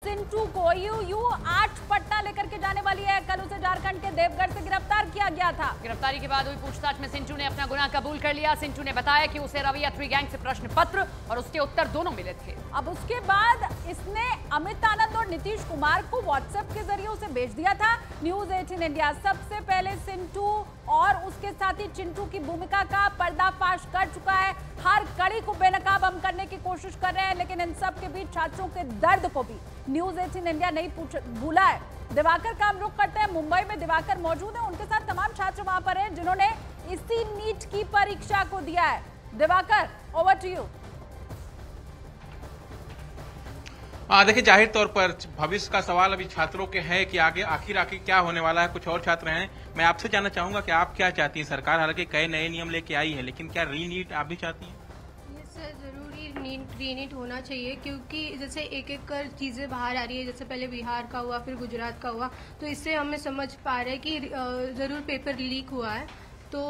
सिंटू को यूयू 8 पटना लेकर के जाने वाली है। कल उसे झारखंड के देवघर से गिरफ्तार किया गया था। गिरफ्तारी के बाद हुई पूछताछ में सिंटू ने अपना गुनाह कबूल कर लिया। सिंटू ने बताया कि उसे रवैया 3 गैंग से प्रश्न पत्र और उसके उत्तर दोनों मिले थे। अब उसके बाद इसने अमित आनंद और नीतीश कुमार को व्हाट्सएप के जरिए उसे भेज दिया था। न्यूज 18 इंडिया सबसे पहले सिंटू और उसके साथी चिंटू की भूमिका का पर्दाफाश कर चुका है। हर कड़ी को बेनकाब हम करने की कोशिश कर रहे हैं, लेकिन इन सब के बीच छात्रों के दर्द को भी न्यूज 18 इंडिया नहीं भूला है। दिवाकर का हम रुख करते हैं। मुंबई में दिवाकर मौजूद है, उनके साथ तमाम छात्र वहां पर हैं जिन्होंने इसी नीट की परीक्षा को दिया है। Diwakar, over to you. देखिए, जाहिर तौर पर भविष्य का सवाल अभी छात्रों के है कि आगे आखिर क्या होने वाला है। कुछ और छात्र हैं, मैं आपसे जानना चाहूंगा कि आप क्या चाहती हैं। सरकार हालांकि कई नए नियम लेके आई है, लेकिन क्या रीनीट आप भी चाहती हैं? सर जरूरी रीनीट होना चाहिए, क्योंकि जैसे एक एक कर चीज़ें बाहर आ रही है। जैसे पहले बिहार का हुआ, फिर गुजरात का हुआ, तो इससे हमें समझ पा रहे हैं कि ज़रूर पेपर लीक हुआ है। तो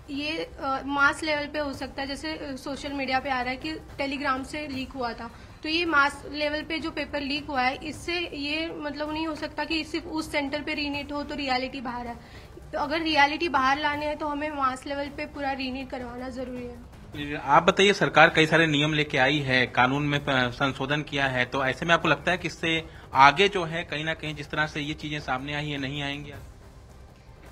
ये मास लेवल पे हो सकता है, जैसे सोशल मीडिया पे आ रहा है कि टेलीग्राम से लीक हुआ था। तो ये मास लेवल पे जो पेपर लीक हुआ है, इससे ये मतलब नहीं हो सकता कि सिर्फ उस सेंटर पे रीनीट हो तो रियलिटी बाहर है। तो अगर रियलिटी बाहर लाने हैं तो हमें मास लेवल पे पूरा रीनीट करवाना जरूरी है। आप बताइए, सरकार कई सारे नियम लेके आई है, कानून में संशोधन किया है, तो ऐसे में आपको लगता है कि इससे आगे जो है कहीं ना कहीं जिस तरह से ये चीजें सामने आई है नहीं आएंगी?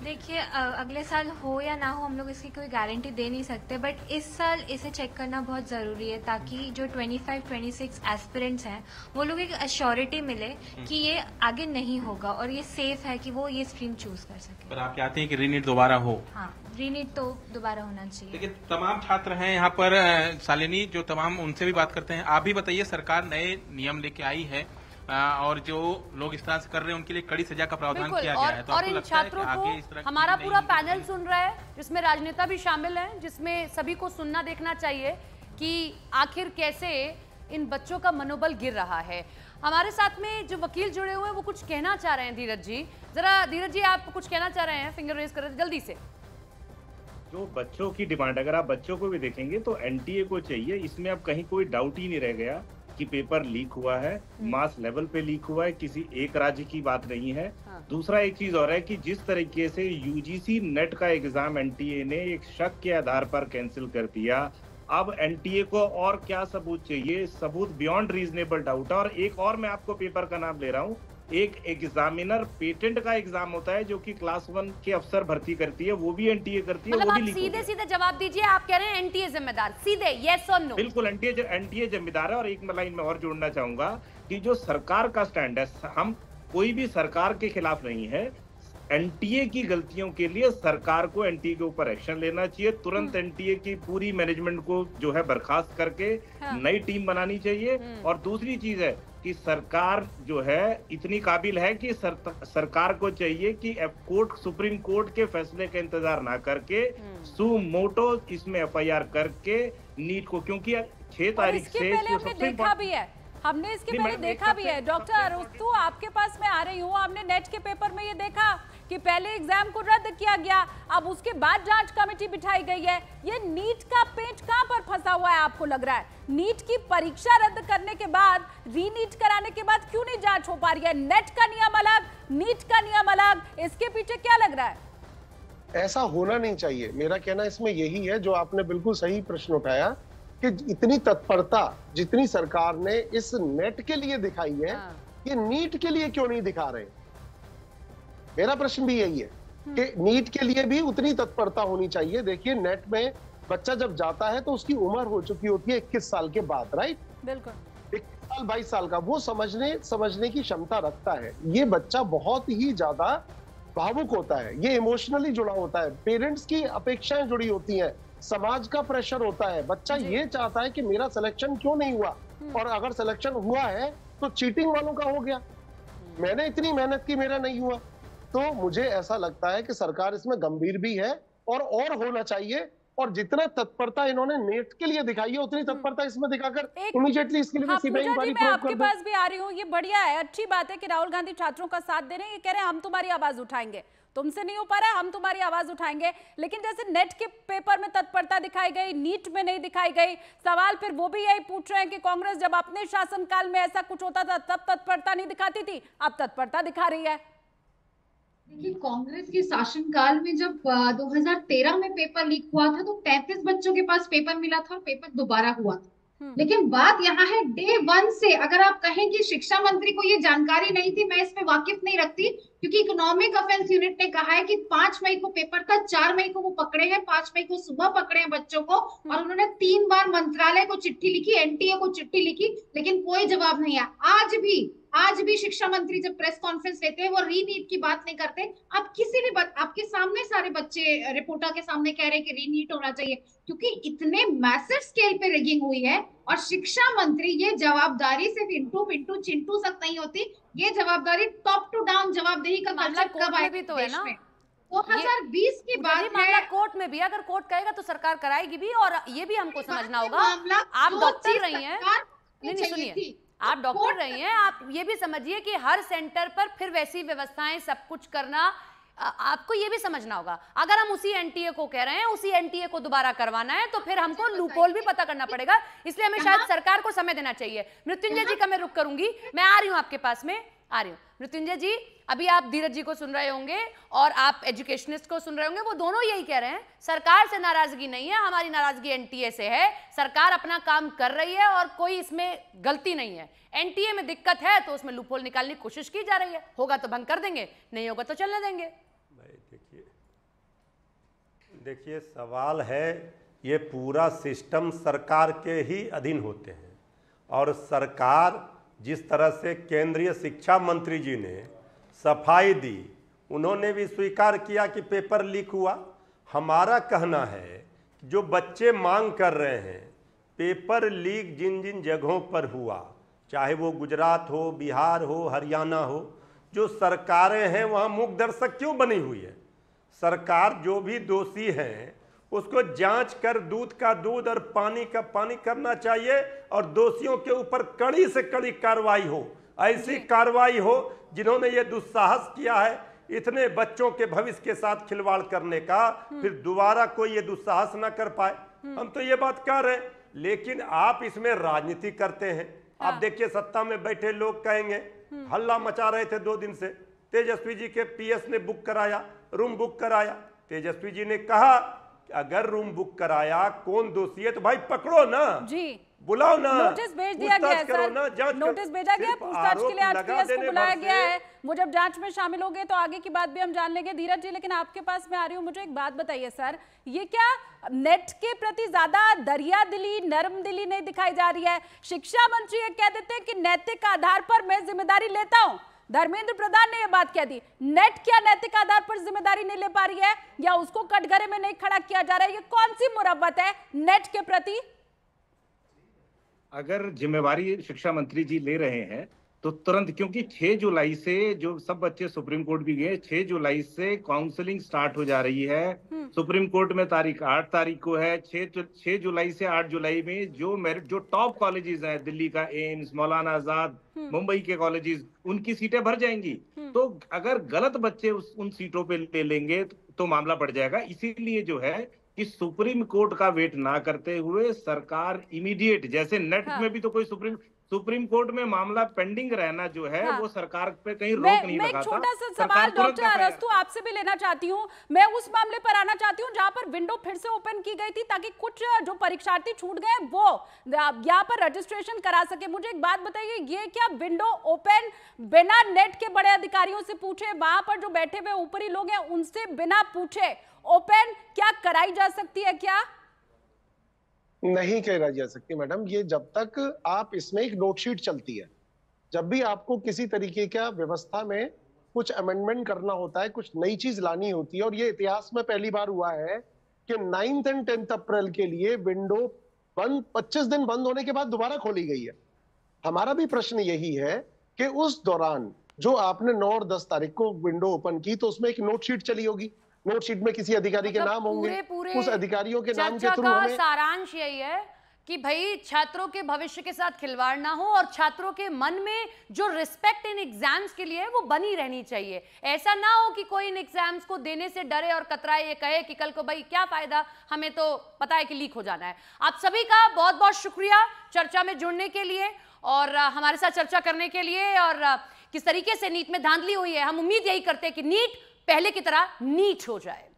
देखिए, अगले साल हो या ना हो हम लोग इसकी कोई गारंटी दे नहीं सकते, बट इस साल इसे चेक करना बहुत ज़रूरी है, ताकि जो 25-26 एस्पिरेंट्स हैं वो लोग एक अश्योरिटी मिले कि ये आगे नहीं होगा और ये सेफ है कि वो ये स्ट्रीम चूज कर सके। पर आप चाहते हैं कि रीनीट दोबारा हो? हाँ, रीनीट तो दोबारा होना चाहिए। लेकिन तमाम छात्र हैं यहाँ पर, शालिनी, जो तमाम उनसे भी बात करते हैं। आप भी बताइए, सरकार नए नियम लेके आई है और जो लोग इस तरह से कर रहे हैं उनके लिए कड़ी सजा का प्रावधान किया गया है, तो और इन छात्रों को हमारा पूरा पैनल सुन रहा है, जिसमें राजनेता भी शामिल हैं, जिसमें सभी को सुनना देखना चाहिए कि आखिर कैसे इन बच्चों का मनोबल गिर रहा है। हमारे साथ में जो वकील जुड़े हुए हैं वो कुछ कहना चाह रहे हैं। धीरज जी, जरा धीरज जी आप कुछ कहना चाह रहे हैं, फिंगर रेज कर रहे थे, जल्दी से। जो बच्चों की डिमांड, अगर आप बच्चों को भी देखेंगे तो एनटीए को चाहिए। इसमें अब कहीं कोई डाउट ही नहीं रह गया कि पेपर लीक हुआ है, मास लेवल पे लीक हुआ है, किसी एक राज्य की बात नहीं है। दूसरा एक चीज और है कि जिस तरीके से यूजीसी नेट का एग्जाम एनटीए ने एक शक के आधार पर कैंसिल कर दिया, अब एनटीए को और क्या सबूत चाहिए? सबूत बियॉन्ड रीजनेबल डाउट है। और एक और मैं आपको पेपर का नाम ले रहा हूँ, एक एग्जामिनर पेटेंट का एग्जाम होता है जो कि क्लास 1 के अफसर भर्ती करती है, वो भी एनटीए करती है। मतलब वो भी आप सीधे सीधे जवाब दीजिए, आप कह रहे हैं एनटीए जिम्मेदार, सीधे यस और नो? बिल्कुल एनटीए जिम्मेदार है। और एक लाइन में और जोड़ना चाहूंगा कि जो सरकार का स्टैंड है, हम कोई भी सरकार के खिलाफ नहीं है। एनटीए की गलतियों के लिए सरकार को एनटीए के ऊपर एक्शन लेना चाहिए। तुरंत एनटीए की पूरी मैनेजमेंट को जो है बर्खास्त करके नई टीम बनानी चाहिए। और दूसरी चीज है कि सरकार जो है इतनी काबिल है कि सरकार को चाहिए कि सुप्रीम कोर्ट के फैसले का इंतजार ना करके सुमोटो इसमें एफआईआर करके नीट को, क्योंकि 6 तारीख से हमने देखा भी है, हमने इसके पहले देखा भी है। डॉक्टर अरुस्तु, आपके पास मैं आ रही हूँ, हमने नेट के पेपर में ये देखा कि पहले एग्जाम को रद्द किया गया, अब उसके बाद जांच कमेटी बिठाई गई है। ये नीट का पेंच कहां पर फंसा हुआ है आपको लग रहा है? नीट की परीक्षा रद्द करने के बाद, रीनीट कराने के बाद क्यों नहीं जांच हो पा रही है? नेट का नियम अलग, नीट का नियम अलग, इसके पीछे क्या लग रहा है? ऐसा होना नहीं चाहिए। मेरा कहना इसमें यही है, जो आपने बिल्कुल सही प्रश्न उठाया, कि इतनी तत्परता जितनी सरकार ने इस नेट के लिए दिखाई है, ये नीट के लिए क्यों नहीं दिखा रहे? मेरा प्रश्न भी यही है कि नीट के लिए भी उतनी तत्परता होनी चाहिए। देखिए, नेट में बच्चा जब जाता है तो उसकी उम्र हो चुकी होती है 21 साल के बाद, राइट? बिल्कुल। 21 साल 22 साल का वो समझने की क्षमता रखता है। ये बच्चा बहुत ही ज्यादा भावुक होता है, ये इमोशनली जुड़ा होता है, पेरेंट्स की अपेक्षाएं जुड़ी होती हैं, समाज का प्रेशर होता है। बच्चा ये चाहता है कि मेरा सिलेक्शन क्यों नहीं हुआ, और अगर सिलेक्शन हुआ है तो चीटिंग वालों का हो गया, मैंने इतनी मेहनत की, मेरा नहीं हुआ। तो मुझे ऐसा लगता है कि सरकार इसमें गंभीर भी है और होना चाहिए। और जितना तत्परता इन्होंने नेट के लिए दिखाई है, उतनी तत्परता इसमें दिखाकर इमीडिएटली इसके लिए मैं आपके पास भी आ रही हूँ। ये बढ़िया है, अच्छी बात है कि राहुल गांधी छात्रों का साथ दे रहे हैं। ये कह रहे हैं हम तुम्हारी आवाज उठाएंगे। तुमसे नहीं हो पा रहा है, हम तुम्हारी आवाज उठाएंगे। लेकिन जैसे नेट के पेपर में तत्परता दिखाई गई, नीट में नहीं दिखाई गई, सवाल फिर वो भी यही पूछ रहे हैं कि कांग्रेस जब अपने शासनकाल में ऐसा कुछ होता था तब तत्परता नहीं दिखाती थी, अब तत्परता दिखा रही है। देखिए, कांग्रेस के शासनकाल में जब 2013 में पेपर लीक हुआ था तो 33 बच्चों के पास पेपर मिला था और पेपर दोबारा हुआ था। लेकिन बात यहाँ है, डे 1 से अगर आप कहें कि शिक्षा मंत्री को ये जानकारी नहीं थी, मैं इस पे वाकिफ नहीं रखती, क्योंकि इकोनॉमिक अफेंस यूनिट ने कहा है कि 5 मई को पेपर था, 4 मई को वो पकड़े हैं, 5 मई को सुबह पकड़े हैं बच्चों को, और उन्होंने 3 बार मंत्रालय को चिट्ठी लिखी, एनटीए को चिट्ठी लिखी, लेकिन कोई जवाब नहीं आया। आज भी शिक्षा मंत्री जब प्रेस कॉन्फ्रेंस लेते हैं वो रीनीट की बात नहीं करते। आप किसी भी आपके सामने सारे बच्चे रिपोर्टर के सामने कह रहे हैं कि रीनीट होना चाहिए, क्योंकि इतने मैसिव स्केल पे रैगिंग हुई है। और शिक्षा मंत्री, ये जवाबदारी सिर्फ इंटू पिंटू चिंटू तक नहीं होती, ये जवाबदारी टॉप टू डाउन जवाबदेही का कल्चर कब आया भी तो है ना। 2020 की बात है, कोर्ट में भी अगर कोर्ट कहेगा तो सरकार कराएगी भी, और ये भी हमको समझना होगा। आप डॉक्टर रही हैं, नहीं सुनिए, आप डॉक्टर रही हैं, आप ये भी समझिए कि हर सेंटर पर फिर वैसी व्यवस्थाएं सब कुछ करना, आपको ये भी समझना होगा। अगर हम उसी एनटीए को कह रहे हैं, उसी एनटीए को दोबारा करवाना है, तो फिर हमको लूपहोल भी पता करना पड़ेगा। इसलिए हमें शायद सरकार को समय देना चाहिए। मृत्युंजय जी का मैं रुख करूंगी, मैं आ रही हूं आपके पास में, आ रही हूं। मृत्युंजय जी, अभी आप धीरज जी को सुन रहे होंगे और आप एजुकेशनिस्ट को सुन रहे होंगे, वो दोनों यही कह रहे हैं सरकार से नाराजगी नहीं है, हमारी नाराजगी एनटीए से है। सरकार अपना काम कर रही है और कोई इसमें गलती नहीं है। एनटीए में दिक्कत है तो उसमें लूपहोल निकालने की कोशिश की जा रही है, होगा तो भंग कर देंगे, नहीं होगा तो चलने देंगे। देखिए सवाल है, ये पूरा सिस्टम सरकार के ही अधीन होते हैं, और सरकार जिस तरह से केंद्रीय शिक्षा मंत्री जी ने सफाई दी, उन्होंने भी स्वीकार किया कि पेपर लीक हुआ। हमारा कहना है जो बच्चे मांग कर रहे हैं, पेपर लीक जिन जिन जगहों पर हुआ, चाहे वो गुजरात हो, बिहार हो, हरियाणा हो, जो सरकारें हैं वहाँ मूक दर्शक क्यों बनी हुई है? सरकार जो भी दोषी हैं उसको जांच कर दूध का दूध और पानी का पानी करना चाहिए, और दोषियों के ऊपर कड़ी से कड़ी कार्रवाई हो। ऐसी कार्रवाई हो जिन्होंने ये दुस्साहस किया है इतने बच्चों के भविष्य के साथ खिलवाड़ करने का, फिर दोबारा कोई ये दुस्साहस ना कर पाए। हम तो ये बात कह रहे हैं, लेकिन आप इसमें राजनीति करते हैं। आप देखिए, सत्ता में बैठे लोग कहेंगे, हल्ला मचा रहे थे 2 दिन से, तेजस्वी जी के पीएस ने बुक कराया, रूम बुक कराया। तेजस्वी जी ने कहा कि अगर रूम बुक कराया, कौन दोषी है तो भाई पकड़ो ना जी, बुलाओ ना, नोटिस भेज दिया गया है सर, नोटिस भेजा गया, पूछताछ के लिए आज पीएस को बुलाया गया है। वो जब जांच में शामिल हो गए तो आगे की बात भी हम जान लेंगे। धीरज जी, लेकिन आपके पास मैं आ रही हूँ, मुझे एक बात बताइए सर, ये क्या नेट के प्रति ज्यादा दरिया दिली, नरम दिली नहीं दिखाई जा रही है? शिक्षा मंत्री ये कह देते हैं कि नैतिक आधार पर मैं जिम्मेदारी लेता हूँ, धर्मेंद्र प्रधान ने यह बात कह दी। नेट क्या नैतिक आधार पर जिम्मेदारी नहीं ले पा रही है, या उसको कटघरे में नहीं खड़ा किया जा रहा है? ये कौन सी मुरब्बत है नेट के प्रति? अगर जिम्मेवारी शिक्षा मंत्री जी ले रहे हैं तो तुरंत, क्योंकि 6 जुलाई से जो सब बच्चे सुप्रीम कोर्ट भी गए, 6 जुलाई से काउंसलिंग स्टार्ट हो जा रही है। सुप्रीम कोर्ट में तारीख 8 तारीख को है। 6 जुलाई से 8 जुलाई में जो टॉप कॉलेजेस हैं, दिल्ली का एम्स, मौलाना आजाद, मुंबई के कॉलेजेस, उनकी सीटें भर जाएंगी। तो अगर गलत बच्चे उन सीटों पे ले लेंगे तो मामला बढ़ जाएगा। इसीलिए जो है कि सुप्रीम कोर्ट का वेट ना करते हुए सरकार इमीडिएट, जैसे नेट में भी तो कोई सुप्रीम कोर्ट में मामला पेंडिंग रहना जो है वो सरकार पे कहीं रोक नहीं लगाता। मैं छोटा सा सवाल डॉक्टर अरस्तु आपसे भी लेना चाहती हूँ। मैं उस मामले पर आना चाहती हूँ जहां पर विंडो फिर से ओपन की गई थी ताकि कुछ जो परीक्षार्थी छूट गए वो यहाँ पर रजिस्ट्रेशन करा सके। मुझे एक बात बताइए, ये क्या विंडो ओपन बिना नेट के बड़े अधिकारियों से पूछे, वहां पर जो बैठे हुए ऊपरी लोग हैं उनसे बिना पूछे ओपन क्या कराई जा सकती है? क्या नहीं कराई जा सकती मैडम। ये जब तक आप, इसमें एक नोटशीट चलती है, जब भी आपको किसी तरीके का व्यवस्था में कुछ अमेंडमेंट करना होता है, कुछ नई चीज लानी होती है, और ये इतिहास में पहली बार हुआ है कि 9th और 10th अप्रैल के लिए विंडो बंद 25 दिन बंद होने के बाद दोबारा खोली गई है। हमारा भी प्रश्न यही है कि उस दौरान जो आपने 9 और 10 तारीख को विंडो ओपन की तो उसमें एक नोटशीट चली होगी, नोटशीट में किसी अधिकारी के नाम होंगे, उस अधिकारियों के नाम के थ्रू हमें सारांश यही है कि भाई छात्रों के भविष्य के साथ खिलवाड़ ना हो और छात्रों के मन में जो रिस्पेक्ट इन एग्जाम्स के लिए है वो बनी रहनी चाहिए। ऐसा ना हो कि कोई इन एग्जाम्स को देने से डरे और कतराए, ये कहे कि कल को भाई क्या फायदा, हमें तो पता है कि लीक हो जाना है। आप सभी का बहुत बहुत शुक्रिया चर्चा में जुड़ने के लिए और हमारे साथ चर्चा करने के लिए, और किस तरीके से नीट में धांधली हुई है। हम उम्मीद यही करते हैं कि नीट पहले की तरह नीट हो जाए।